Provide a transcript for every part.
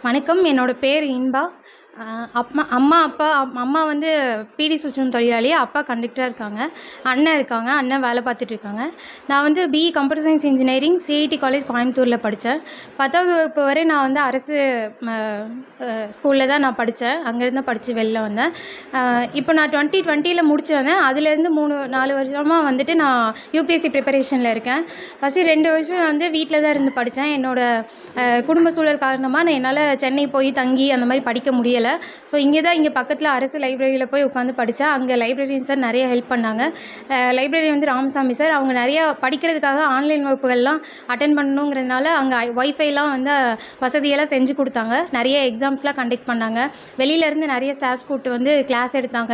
வணக்கம். என்னோட பேர் இன்பா. அம்மா, அப்பா அம்மா வந்து பீடி சுற்றும் தொழிலாளி. அப்பா கண்டக்டரா இருக்காங்க. அண்ணன் இருக்காங்க. அண்ணன் வேலை பார்த்துட்ருக்காங்க. நான் வந்து BE computer science engineering CIT college கோயம்புத்தூரில் படித்தேன். 10வது வகுப்பு வரை நான் வந்து அரசு ம ஸ்கூலில் தான் நான் படித்தேன். அங்கேருந்து படித்து வெளில வந்தேன். இப்போ நான் 2020ல் முடிச்சு வந்தேன். அதுலேருந்து 4 வருஷமாக வந்துட்டு நான் யூபிஎஸ்சி ப்ரிப்பரேஷனில் இருக்கேன். ஃபஸ்ட்டு 2 வருஷம் வந்து வீட்டில் தான் இருந்து படித்தேன். குடும்ப சூழல் காரணமாக என்னால் சென்னை போய் தங்கி அந்த மாதிரி படிக்க முடியலை. ஸோ இங்கே பக்கத்தில் அரசு லைப்ரரியில் போய் உட்காந்து படித்தேன். அங்கே லைப்ரரியன் சார் நிறைய ஹெல்ப் பண்ணாங்க. லைப்ரரி வந்து ராமசாமி சார், அவங்க நிறையா படிக்கிறதுக்காக ஆன்லைன் வகுப்புகள்லாம் அட்டென்ட் பண்ணணுங்கிறதுனால அங்கே ஒய்ஃபைலாம் வந்து வசதியெல்லாம் செஞ்சு கொடுத்தாங்க. நிறைய எக்ஸாம்ஸ்லாம் கண்டக்ட் பண்ணாங்க. வெளியிலேருந்து நிறைய ஸ்டாஃப்ஸ் கூப்பிட்டு வந்து கிளாஸ் எடுத்தாங்க.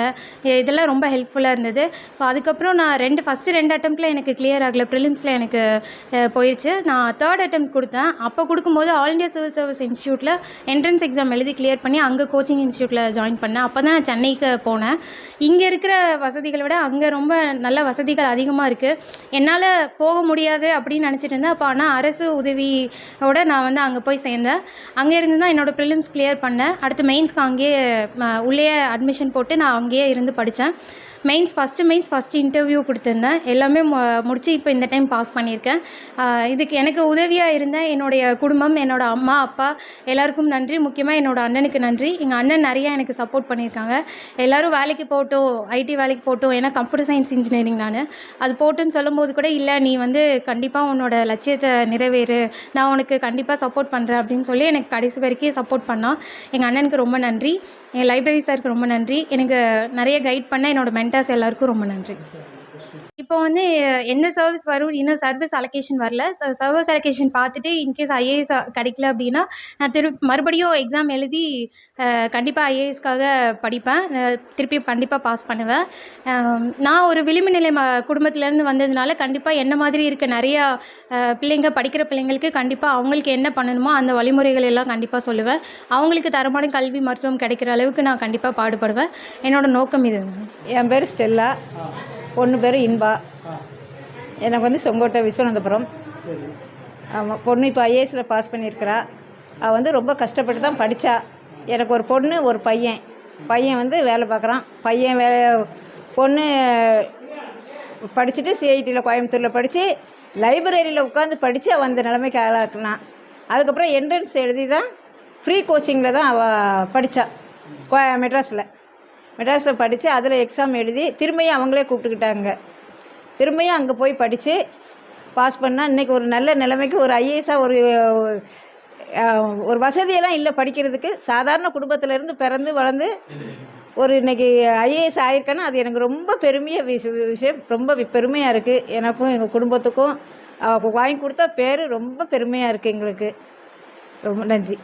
இதெல்லாம் ரொம்ப ஹெல்ப்ஃபுல்லாக இருந்தது. ஸோ அதுக்கப்புறம் நான் ஃபஸ்ட்டு 2 அட்டெம்ப்டில் எனக்கு கிளியர் ஆகலை. ப்ரிலிம்ஸில் எனக்கு போயிடுச்சு. நான் 3rd அட்டெம்ப்ட் கொடுத்தேன். அப்போ கொடுக்கும்போது ஆல் இண்டியா சிவில் சர்வீஸ் இன்ஸ்டியூட்டில் என்ட்ரன்ஸ் எக்ஸாம் எழுதி கிளியர் பண்ணி அங்கே கோச்சிங் இன்ஸ்டியூட்டில் ஜாயின் பண்ணேன். அப்போ தான் நான் சென்னைக்கு போனேன். இங்கே இருக்கிற வசதிகளை விட அங்கே ரொம்ப நல்ல வசதிகள் அதிகமாக இருக்குது. என்னால் போக முடியாது அப்படின்னு நினச்சிட்டு இருந்தேன். அப்போ ஆனால் அரசு உதவியோடு நான் வந்து அங்கே போய் சேர்ந்தேன். அங்கே இருந்து தான் என்னோடய ப்ரிலிம்ஸ் கிளியர் பண்ணேன். அடுத்து மெயின்ஸ்க்கு அங்கேயே உள்ளே அட்மிஷன் போட்டு நான் அங்கேயே இருந்து படித்தேன். ஃபஸ்ட்டு இன்டர்வியூ கொடுத்துருந்தேன். எல்லாமே முடித்து இப்போ இந்த டைம் பாஸ் பண்ணியிருக்கேன். இதுக்கு எனக்கு உதவியாக இருந்த என்னுடைய குடும்பம், என்னோடய அம்மா, அப்பா எல்லாருக்கும் நன்றி. முக்கியமாக என்னோடய அண்ணனுக்கு நன்றி. எங்கள் அண்ணன் நிறையா எனக்கு சப்போர்ட் பண்ணியிருக்காங்க. எல்லோரும் வேலைக்கு போகட்டும், ஐடி வேலைக்கு போகட்டும், ஏன்னா கம்ப்யூட்டர் சயின்ஸ் இன்ஜினியரிங் நான். அது போட்டுன்னு சொல்லும்போது கூட, இல்லை நீ வந்து கண்டிப்பாக உன்னோட லட்சியத்தை நிறைவேறு, நான் உனக்கு கண்டிப்பாக சப்போர்ட் பண்ணுறேன் அப்படின்னு சொல்லி எனக்கு கடைசி வரைக்கும் சப்போர்ட் பண்ணான். எங்கள் அண்ணனுக்கு ரொம்ப நன்றி. என் லைப்ரரி சாருக்கு ரொம்ப நன்றி. எனக்கு நிறைய கைட் பண்ண என்னோடய மென்டார்ஸ் எல்லாருக்கும் ரொம்ப நன்றி. இப்போ வந்து என்ன சர்வீஸ் வரும், இன்னும் சர்வீஸ் அலோகேஷன் வரல. சர்வீஸ் அலோகேஷன் பார்த்துட்டு இன்கேஸ் ஐஏஎஸ் கிடைக்கல அப்படின்னா நான் மறுபடியும் எக்ஸாம் எழுதி கண்டிப்பாக ஐஏஎஸ்க்காக படிப்பேன். திருப்பி கண்டிப்பாக பாஸ் பண்ணுவேன். நான் ஒரு விளிம்பு நிலை குடும்பத்துலேருந்து வந்ததுனால கண்டிப்பாக என்ன மாதிரி இருக்க நிறையா படிக்கிற பிள்ளைங்களுக்கு கண்டிப்பாக அவங்களுக்கு என்ன பண்ணணுமோ அந்த வழிமுறைகள் எல்லாம் கண்டிப்பாக சொல்லுவேன். அவங்களுக்கு தரமான கல்வி மருத்துவம் கிடைக்கிற அளவுக்கு நான் கண்டிப்பாக பாடுபடுவேன். என்னோடய நோக்கம் இது. என் பேர் ஸ்டெல்லா, பொண்ணு பேர் இன்பா. எனக்கு வந்து செங்கோட்டை விஸ்வநாதபுரம். ஆமாம், பொண்ணு இப்போ ஐஏஎஸில் பாஸ் பண்ணியிருக்கிறா. அவள் வந்து ரொம்ப கஷ்டப்பட்டு தான் படித்தா. எனக்கு ஒரு பொண்ணு, ஒரு பையன். பையன் வந்து வேலை பார்க்குறான். பொண்ணு படிச்சுட்டு சிஐடியில் கோயம்புத்தூரில் படித்து லைப்ரரியில் உட்காந்து படித்து அவள் அந்த நிலைமைக்கு ஆளாக்குனான். அதுக்கப்புறம் என்ட்ரன்ஸ் எழுதி தான் ஃப்ரீ கோச்சிங்கில் தான் அவள் படித்தா. மெட்ராஸில் படித்து அதில் எக்ஸாம் எழுதி திரும்பியும் அவங்களே கூப்பிட்டுக்கிட்டாங்க. திரும்பியும் அங்கே போய் படித்து பாஸ் பண்ணால் இன்றைக்கி ஒரு நல்ல நிலைமைக்கு ஒரு ஐஏஎஸ்ஸாக ஒரு வசதியெல்லாம் இல்லை படிக்கிறதுக்கு. சாதாரண குடும்பத்திலேருந்து பிறந்து வளர்ந்து இன்றைக்கி ஐஏஎஸ் ஆகிருக்கேன்னா அது எனக்கு ரொம்ப விஷயம். ரொம்ப பெருமையாக இருக்குது. எனக்கும் எங்கள் குடும்பத்துக்கும் வாங்கி கொடுத்த பேர் ரொம்ப பெருமையாக இருக்குது எங்களுக்கு. ரொம்ப நன்றி.